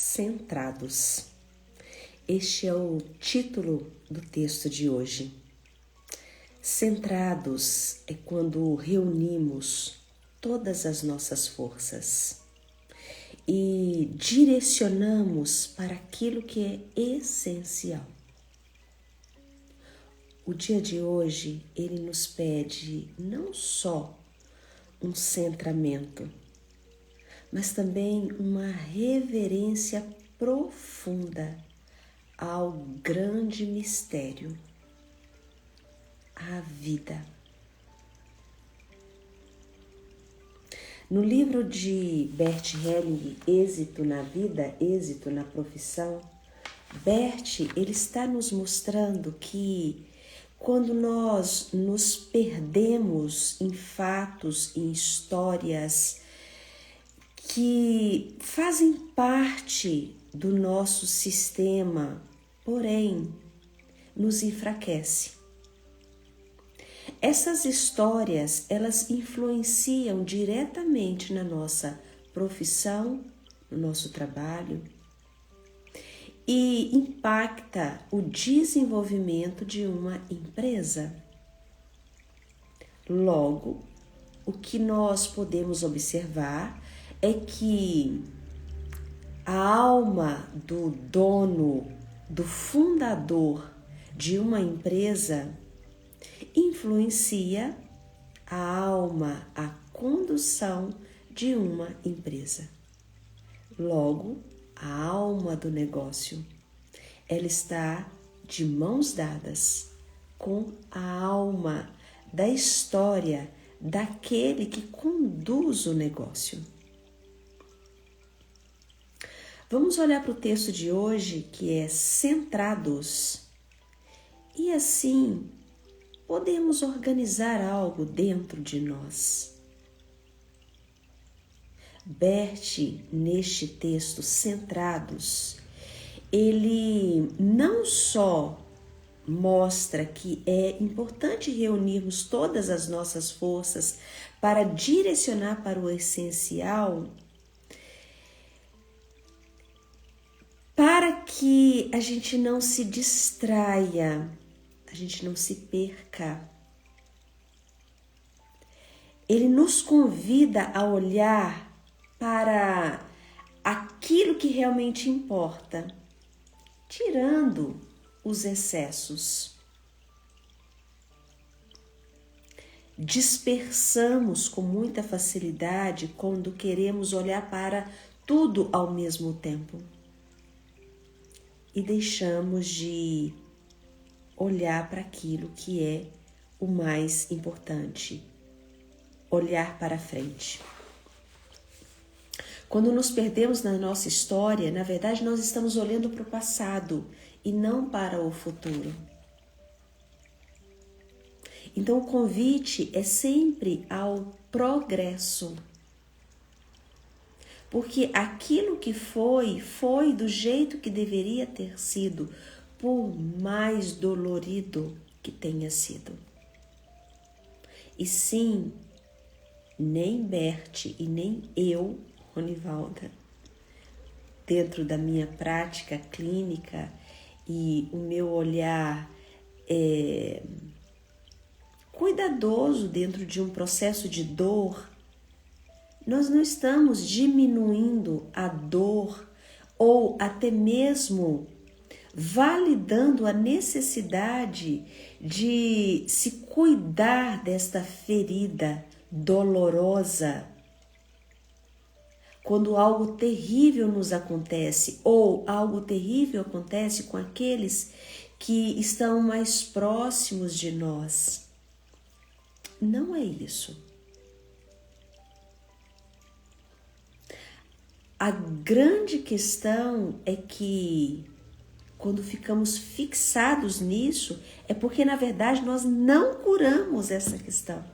centrados. Este é o título do texto de hoje. Centrados é quando reunimos todas as nossas forças e direcionamos para aquilo que é essencial. O dia de hoje, ele nos pede não só um centramento, mas também uma reverência profunda ao grande mistério, a vida. No livro de Bert Helling, Êxito na Vida, Êxito na Profissão, Bert, ele está nos mostrando que quando nós nos perdemos em fatos, em histórias que fazem parte do nosso sistema, porém, nos enfraquece. Essas histórias, elas influenciam diretamente na nossa profissão, no nosso trabalho, e impacta o desenvolvimento de uma empresa. Logo, o que nós podemos observar é que a alma do dono, do fundador de uma empresa influencia a alma, a condução de uma empresa. Logo, a alma do negócio, ela está de mãos dadas com a alma da história daquele que conduz o negócio. Vamos olhar para o texto de hoje, que é centrados, e assim podemos organizar algo dentro de nós. Bert, neste texto, centrados, ele não só mostra que é importante reunirmos todas as nossas forças para direcionar para o essencial, para que a gente não se distraia, a gente não se perca. Ele nos convida a olhar para aquilo que realmente importa, tirando os excessos. Dispersamos com muita facilidade quando queremos olhar para tudo ao mesmo tempo e deixamos de olhar para aquilo que é o mais importante, olhar para frente. Quando nos perdemos na nossa história, na verdade nós estamos olhando para o passado e não para o futuro. Então o convite é sempre ao progresso. Porque aquilo que foi do jeito que deveria ter sido, por mais dolorido que tenha sido. E sim, nem Bert e nem eu, Ronivalda, dentro da minha prática clínica e o meu olhar cuidadoso dentro de um processo de dor, nós não estamos diminuindo a dor ou até mesmo validando a necessidade de se cuidar desta ferida dolorosa. Quando algo terrível nos acontece ou algo terrível acontece com aqueles que estão mais próximos de nós. Não é isso. A grande questão é que quando ficamos fixados nisso, é porque na verdade nós não curamos essa questão.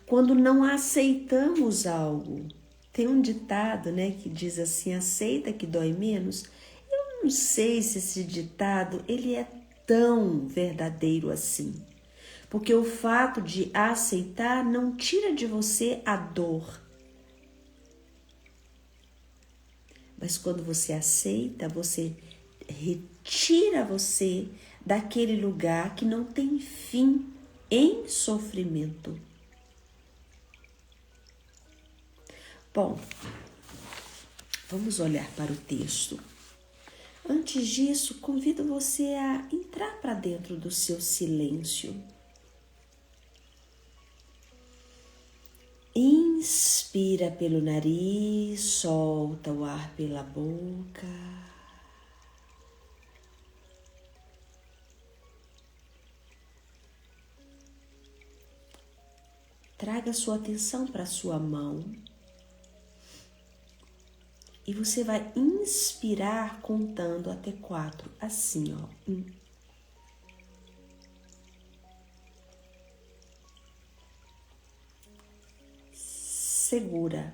Quando não aceitamos algo, tem um ditado, que diz assim: aceita que dói menos. Eu não sei se esse ditado ele é tão verdadeiro assim, porque o fato de aceitar não tira de você a dor. Mas quando você aceita, você retira você daquele lugar que não tem fim em sofrimento. Bom, vamos olhar para o texto. Antes disso, convido você a entrar para dentro do seu silêncio. Inspira pelo nariz, solta o ar pela boca. Traga sua atenção para a sua mão. E você vai inspirar contando até 4, assim, ó. 1. Segura.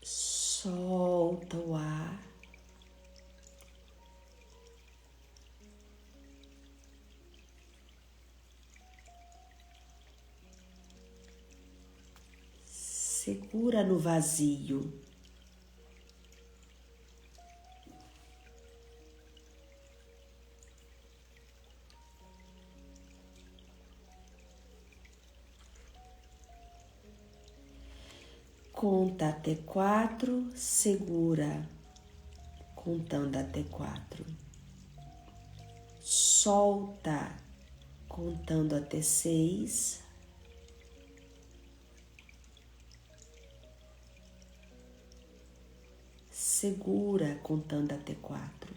Solta o ar. Segura no vazio. Conta até 4, segura, contando até 4. Solta, contando até 6. Segura, contando até 4.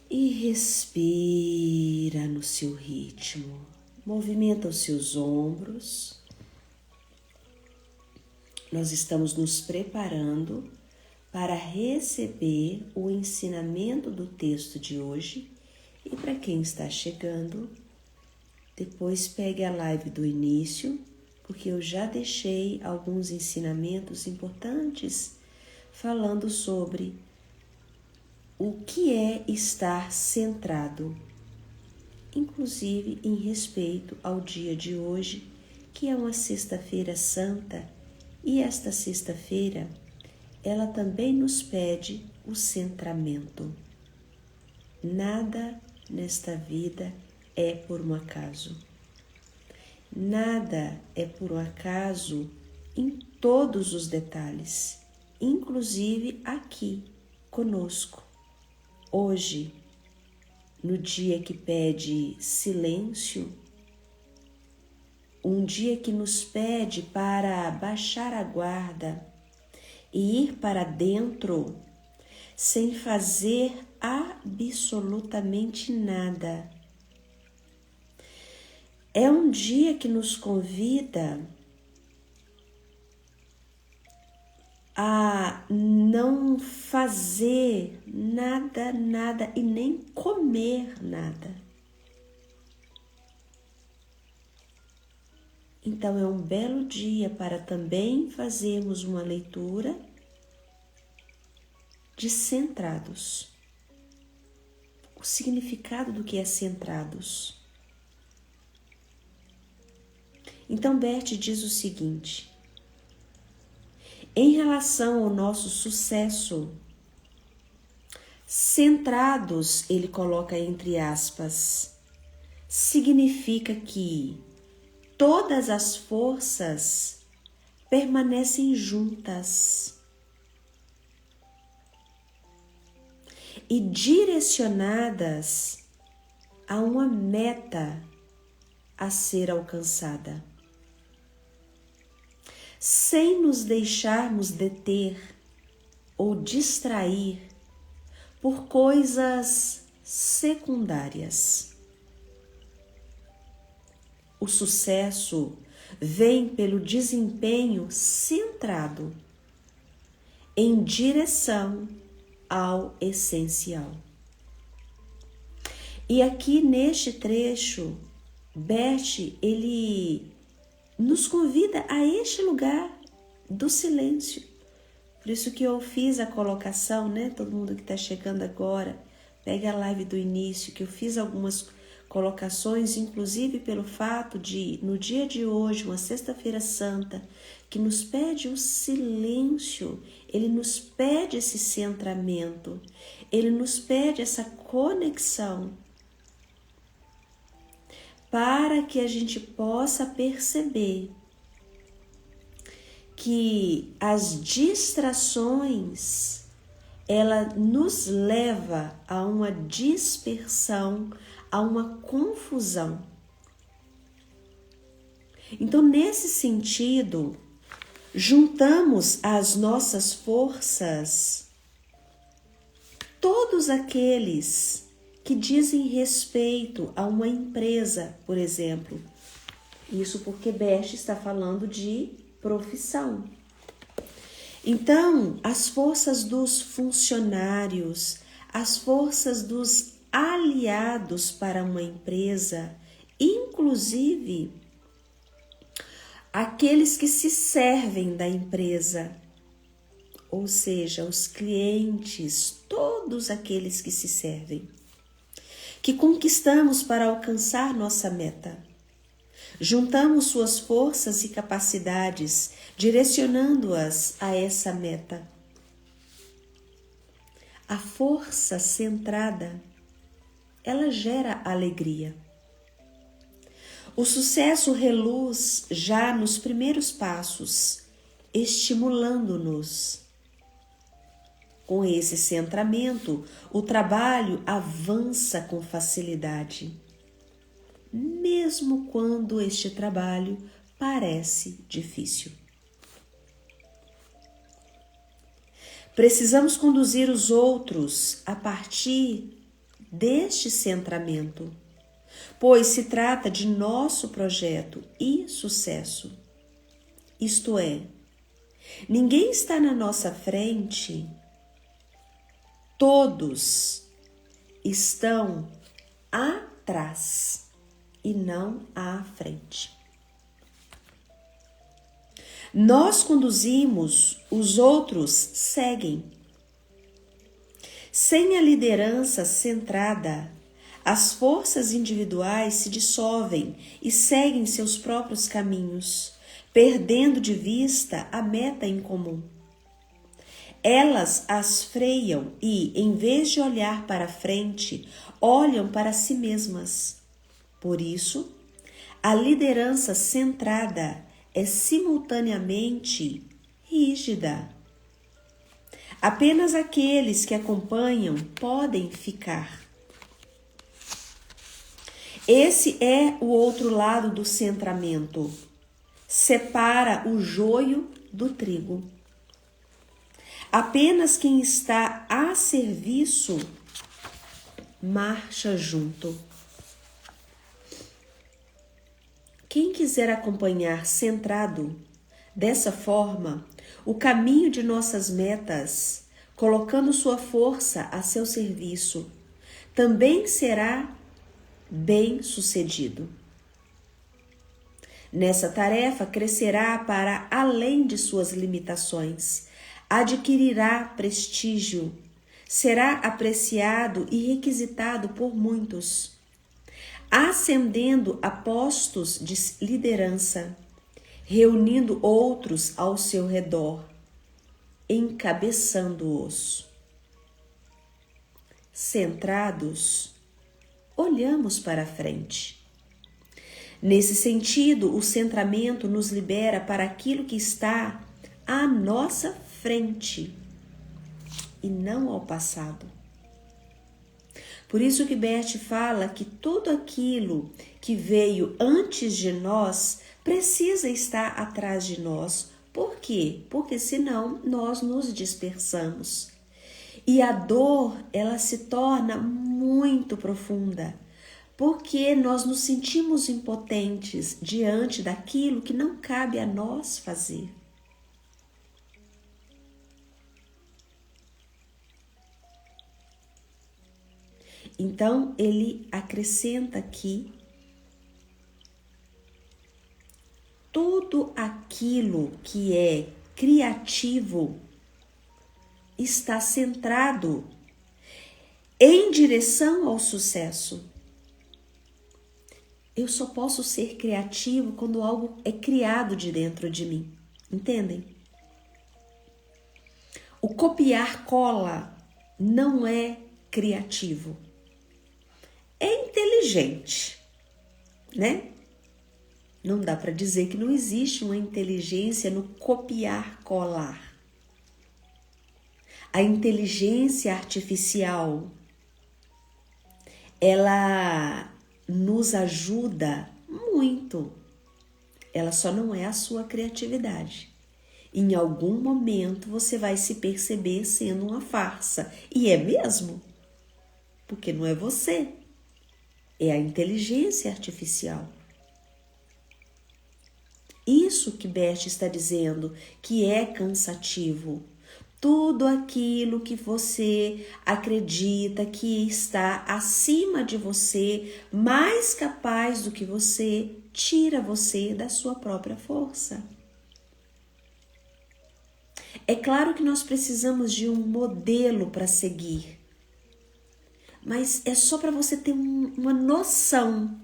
E respira no seu ritmo. Movimenta os seus ombros. Nós estamos nos preparando para receber o ensinamento do texto de hoje. E para quem está chegando, depois pegue a live do início, porque eu já deixei alguns ensinamentos importantes falando sobre o que é estar centrado, inclusive em respeito ao dia de hoje, que é uma sexta-feira santa, e esta sexta-feira, ela também nos pede o centramento. Nada nesta vida é por um acaso. Nada é por um acaso em todos os detalhes, inclusive aqui conosco. Hoje, no dia que pede silêncio, um dia que nos pede para baixar a guarda e ir para dentro sem fazer absolutamente nada. É um dia que nos convida a não fazer nada e nem comer nada. Então é um belo dia para também fazermos uma leitura de centrados. O significado do que é centrados. Então Bert diz o seguinte: em relação ao nosso sucesso, centrados, ele coloca entre aspas, significa que todas as forças permanecem juntas e direcionadas a uma meta a ser alcançada, sem nos deixarmos deter ou distrair por coisas secundárias. O sucesso vem pelo desempenho centrado em direção ao essencial. E aqui neste trecho, Bert, ele nos convida a este lugar do silêncio. Por isso que eu fiz a colocação, né? Todo mundo que está chegando agora, Pega a live do início, que eu fiz algumas colocações, inclusive pelo fato de, no dia de hoje, uma sexta-feira santa, que nos pede um silêncio, ele nos pede esse centramento, ele nos pede essa conexão, para que a gente possa perceber que as distrações, ela nos leva a uma dispersão, a uma confusão. Então, nesse sentido, juntamos as nossas forças, todos aqueles que dizem respeito a uma empresa, por exemplo. Isso porque Beth está falando de profissão. Então, as forças dos funcionários, as forças dos aliados para uma empresa, inclusive aqueles que se servem da empresa, ou seja, os clientes, todos aqueles que se servem, que conquistamos para alcançar nossa meta. Juntamos suas forças e capacidades, direcionando-as a essa meta. A força centrada, ela gera alegria. O sucesso reluz já nos primeiros passos, estimulando-nos. Com esse centramento, o trabalho avança com facilidade, mesmo quando este trabalho parece difícil. Precisamos conduzir os outros a partir deste centramento, pois se trata de nosso projeto e sucesso. Isto é, ninguém está na nossa frente, todos estão atrás e não à frente. Nós conduzimos, os outros seguem. Sem a liderança centrada, as forças individuais se dissolvem e seguem seus próprios caminhos, perdendo de vista a meta em comum. Elas as freiam e, em vez de olhar para frente, olham para si mesmas. Por isso, a liderança centrada é simultaneamente rígida. Apenas aqueles que acompanham podem ficar. Esse é o outro lado do centramento. Separa o joio do trigo. Apenas quem está a serviço marcha junto. Quem quiser acompanhar centrado, dessa forma, o caminho de nossas metas, colocando sua força a seu serviço, também será bem-sucedido. Nessa tarefa, crescerá para além de suas limitações, adquirirá prestígio, será apreciado e requisitado por muitos, ascendendo a postos de liderança, reunindo outros ao seu redor, encabeçando-os. Centrados, olhamos para frente. Nesse sentido, o centramento nos libera para aquilo que está à nossa frente e não ao passado. Por isso que Beth fala que tudo aquilo que veio antes de nós precisa estar atrás de nós. Por quê? Porque senão nós nos dispersamos. E a dor, ela se torna muito profunda, porque nós nos sentimos impotentes diante daquilo que não cabe a nós fazer. Então, ele acrescenta aqui tudo aquilo que é criativo está centrado em direção ao sucesso. Eu só posso ser criativo quando algo é criado de dentro de mim. Entendem? O copiar cola não é criativo. É inteligente, né? Não dá para dizer que não existe uma inteligência no copiar colar. A inteligência artificial, ela nos ajuda muito. Ela só não é a sua criatividade. Em algum momento você vai se perceber sendo uma farsa. E é mesmo, porque não é você, é a inteligência artificial. Isso que Beth está dizendo, que é cansativo. Tudo aquilo que você acredita que está acima de você, mais capaz do que você, tira você da sua própria força. É claro que nós precisamos de um modelo para seguir, mas é só para você ter uma noção.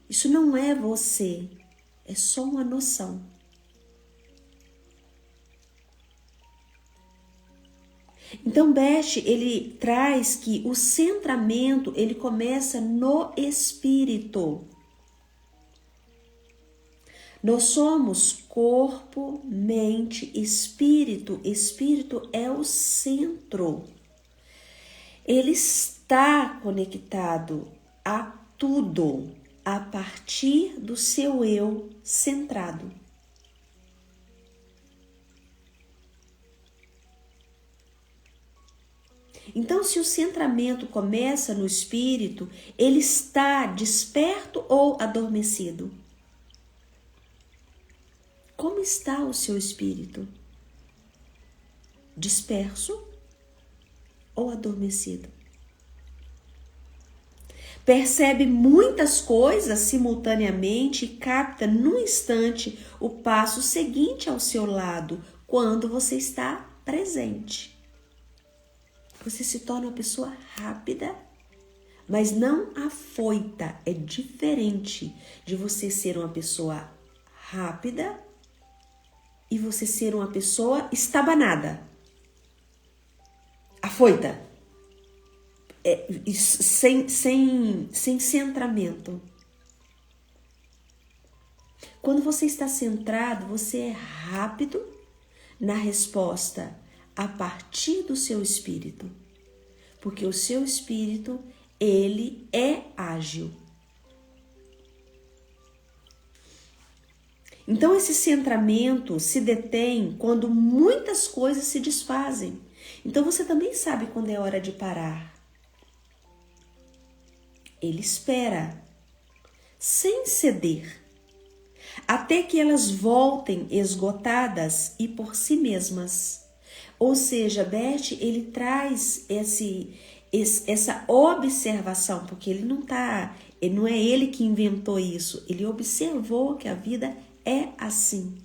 Isso não é você, é só uma noção. Então, Beth, ele traz que o centramento, ele começa no espírito. Nós somos corpo, mente, espírito. Espírito é o centro. Ele está conectado a tudo a partir do seu eu centrado. Então, se o centramento começa no espírito, ele está desperto ou adormecido? Como está o seu espírito? Disperso ou adormecido? Percebe muitas coisas simultaneamente e capta num instante o passo seguinte ao seu lado, quando você está presente. Você se torna uma pessoa rápida, mas não afoita. É diferente de você ser uma pessoa rápida e você ser uma pessoa estabanada, afoita, sem centramento. Quando você está centrado, você é rápido na resposta a partir do seu espírito, porque o seu espírito, ele é ágil. Então esse centramento se detém quando muitas coisas se desfazem. Então você também sabe quando é hora de parar. Ele espera, sem ceder, até que elas voltem esgotadas e por si mesmas. Ou seja, Beth, ele traz essa observação, porque ele não é ele que inventou isso, ele observou que a vida é assim.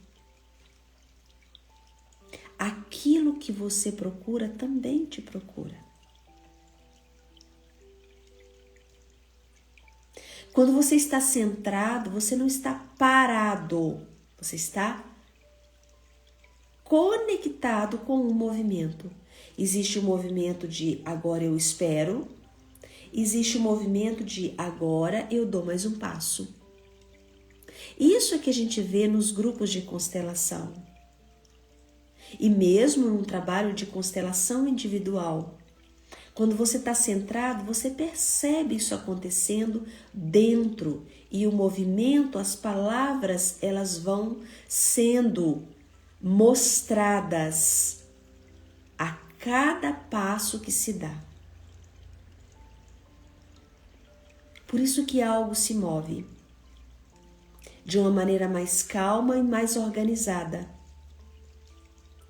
Aquilo que você procura também te procura. Quando você está centrado, você não está parado, você está conectado com o movimento. Existe o movimento de agora eu espero, existe o movimento de agora eu dou mais um passo. Isso é que a gente vê nos grupos de constelação. E mesmo num trabalho de constelação individual, quando você está centrado, você percebe isso acontecendo dentro. E o movimento, as palavras, elas vão sendo mostradas a cada passo que se dá. Por isso que algo se move de uma maneira mais calma e mais organizada,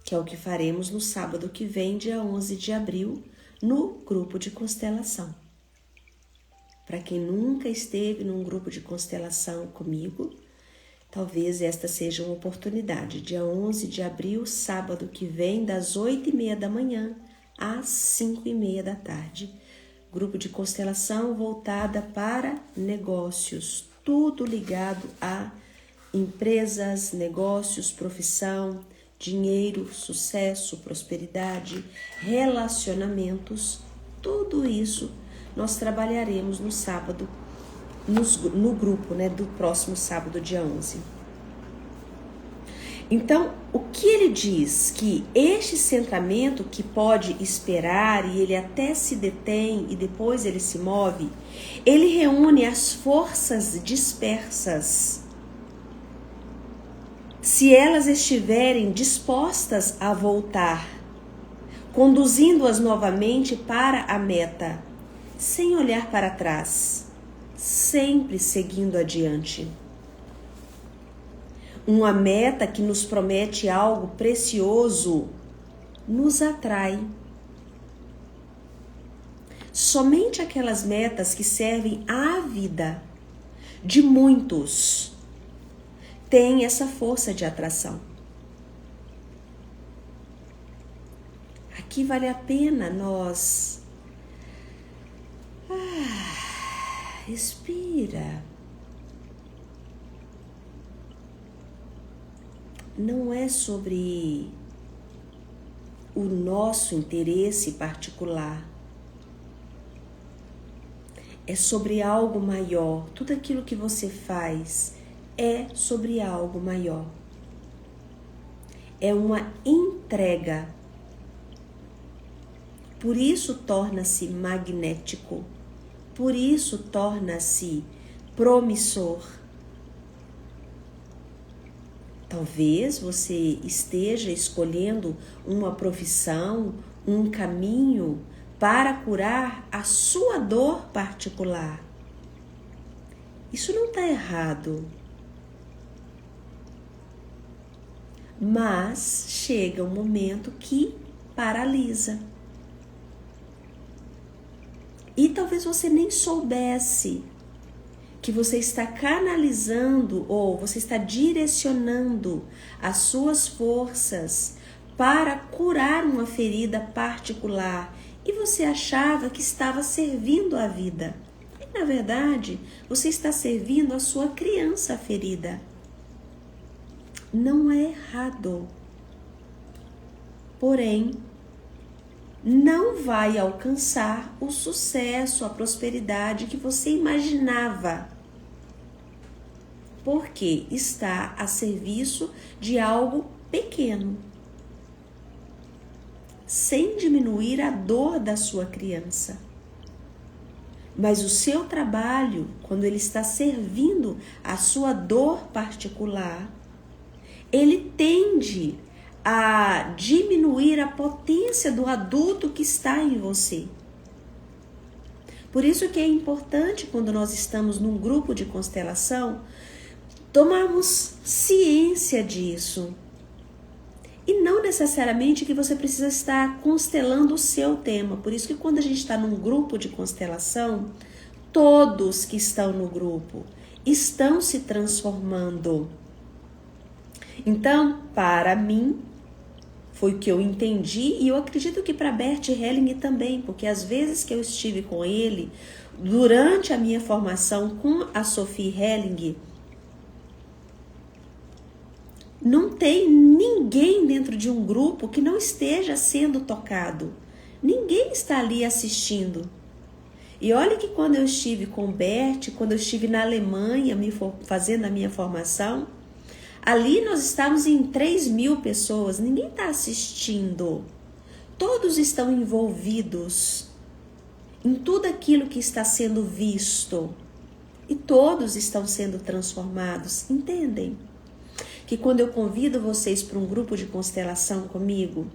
que é o que faremos no sábado que vem, dia 11 de abril, no grupo de constelação. Para quem nunca esteve num grupo de constelação comigo, talvez esta seja uma oportunidade. Dia 11 de abril, sábado que vem, das 8h30 da manhã às 5h30 da tarde. Grupo de constelação voltada para negócios, tudo ligado a empresas, negócios, profissão, dinheiro, sucesso, prosperidade, relacionamentos, tudo isso nós trabalharemos no sábado, no grupo, do próximo sábado, dia 11. Então, o que ele diz? Que este centramento que pode esperar e ele até se detém e depois ele se move, ele reúne as forças dispersas. Se elas estiverem dispostas a voltar, conduzindo-as novamente para a meta, sem olhar para trás, sempre seguindo adiante. Uma meta que nos promete algo precioso nos atrai. Somente aquelas metas que servem à vida de muitos têm essa força de atração. Aqui vale a pena nós respira. Não é sobre o nosso interesse particular. É sobre algo maior. Tudo aquilo que você faz é sobre algo maior. É uma entrega. Por isso torna-se magnético. Por isso torna-se promissor. Talvez você esteja escolhendo uma profissão, um caminho para curar a sua dor particular. Isso não está errado. Mas chega um momento que paralisa. E talvez você nem soubesse que você está canalizando ou você está direcionando as suas forças para curar uma ferida particular e você achava que estava servindo a vida. E, na verdade, você está servindo a sua criança ferida. Não é errado. Porém, não vai alcançar o sucesso, a prosperidade que você imaginava. Porque está a serviço de algo pequeno, sem diminuir a dor da sua criança. Mas o seu trabalho, quando ele está servindo a sua dor particular, ele tende a diminuir a potência do adulto que está em você. Por isso que é importante, quando nós estamos num grupo de constelação, tomarmos ciência disso. E não necessariamente que você precisa estar constelando o seu tema. Por isso que quando a gente está num grupo de constelação, todos que estão no grupo estão se transformando. Então, para mim, foi o que eu entendi e eu acredito que para Bert Helling também, porque às vezes que eu estive com ele, durante a minha formação com a Sophie Helling, não tem ninguém dentro de um grupo que não esteja sendo tocado. Ninguém está ali assistindo. E olha que quando eu estive com o Bert, quando eu estive na Alemanha fazendo a minha formação, ali nós estávamos em 3.000 pessoas. Ninguém está assistindo. Todos estão envolvidos em tudo aquilo que está sendo visto. E todos estão sendo transformados. Entendem? Que quando eu convido vocês para um grupo de constelação comigo,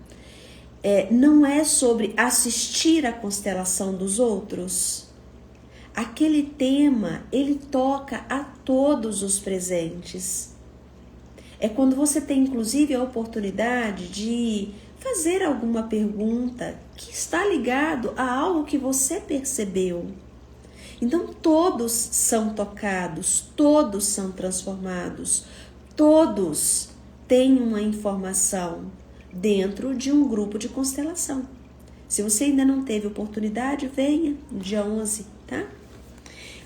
não é sobre assistir a constelação dos outros. Aquele tema, ele toca a todos os presentes. É quando você tem, inclusive, a oportunidade de fazer alguma pergunta que está ligado a algo que você percebeu. Então, todos são tocados, todos são transformados. Todos têm uma informação dentro de um grupo de constelação. Se você ainda não teve oportunidade, venha no dia 11, tá?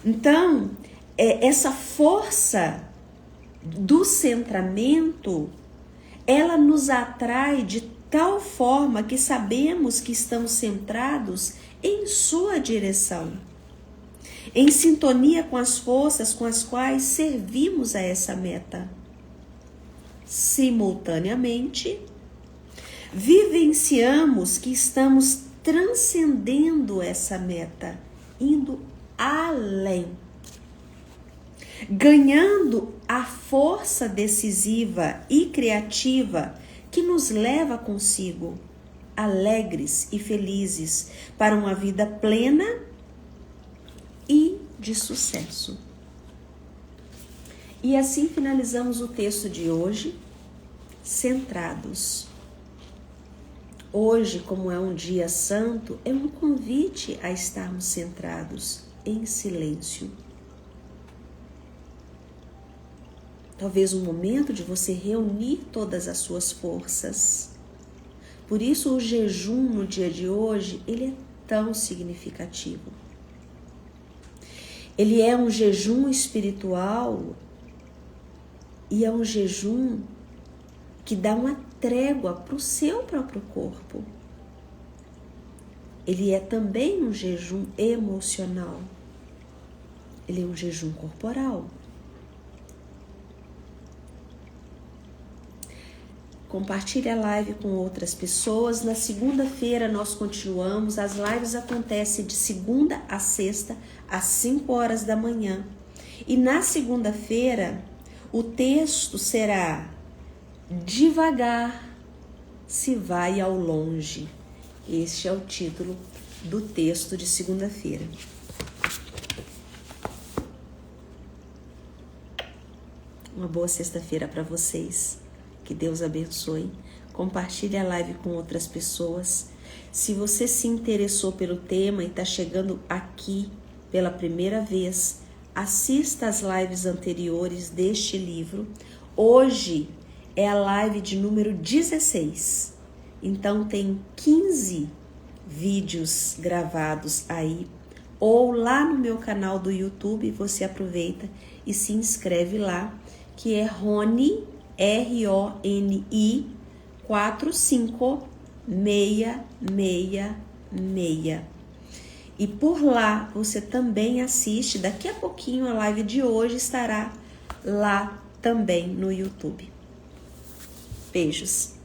Então, essa força do centramento, ela nos atrai de tal forma que sabemos que estamos centrados em sua direção, em sintonia com as forças com as quais servimos a essa meta. Simultaneamente, vivenciamos que estamos transcendendo essa meta, indo além, ganhando a força decisiva e criativa que nos leva consigo, alegres e felizes, para uma vida plena e de sucesso. E assim finalizamos o texto de hoje, centrados. Hoje, como é um dia santo, é um convite a estarmos centrados, em silêncio. Talvez um momento de você reunir todas as suas forças. Por isso o jejum no dia de hoje, ele é tão significativo. Ele é um jejum espiritual e é um jejum que dá uma trégua para o seu próprio corpo. Ele é também um jejum emocional. Ele é um jejum corporal. Compartilhe a live com outras pessoas. Na segunda-feira nós continuamos. As lives acontecem de segunda a sexta, às 5 horas da manhã. E na segunda-feira, o texto será Devagar se vai ao longe. Este é o título do texto de segunda-feira. Uma boa sexta-feira para vocês. Que Deus abençoe. Compartilhe a live com outras pessoas. Se você se interessou pelo tema e está chegando aqui pela primeira vez, assista às lives anteriores deste livro. Hoje é a live de número 16. Então tem 15 vídeos gravados aí. Ou lá no meu canal do YouTube, você aproveita e se inscreve lá, que é Roni, RONI 45666. E por lá você também assiste. Daqui a pouquinho a live de hoje estará lá também no YouTube. Beijos.